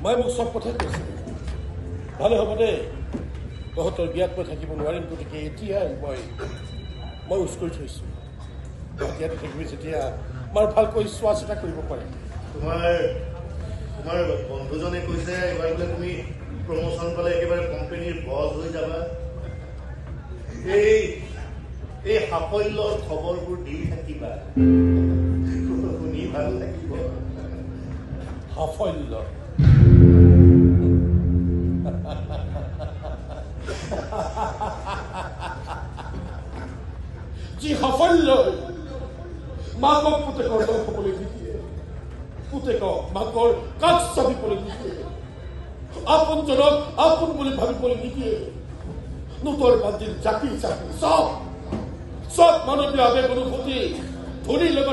মই মোক চব কথাই কৈছোঁ ভালে হ'ব দেই তহঁতৰ বিয়াত মই থাকিব নোৱাৰিম গতিকে এতিয়াই মই উচ কৰি থৈছোঁ ইয়াতে থাকিবি যেতিয়া মই ভালকৈ চোৱা চিতা কৰিব পাৰিম তোমাৰ বন্ধুজনে কৈছে এইবাৰ বোলে তুমি প্ৰমোশ্যন পালে একেবাৰে কোম্পানীৰ বছ হৈ যাবা এই সাফল্যৰ খবৰবোৰ দি থাকিবা শুনি ভাল লাগিব সাফল্য যি সাফল্য মাকক পুতেকৰ দল হ'বলৈ নিদিয়ে পুতেকক মাকৰ কাষ চাপিবলৈ নিদিয়ে আপোনজনক আপোন বুলি ভাবিবলৈ নিদিয়ে নোটৰ বান্দিল জাপি জাপি চব মানৱীয় আবেগ অনুভূতি ধনীৰ লগত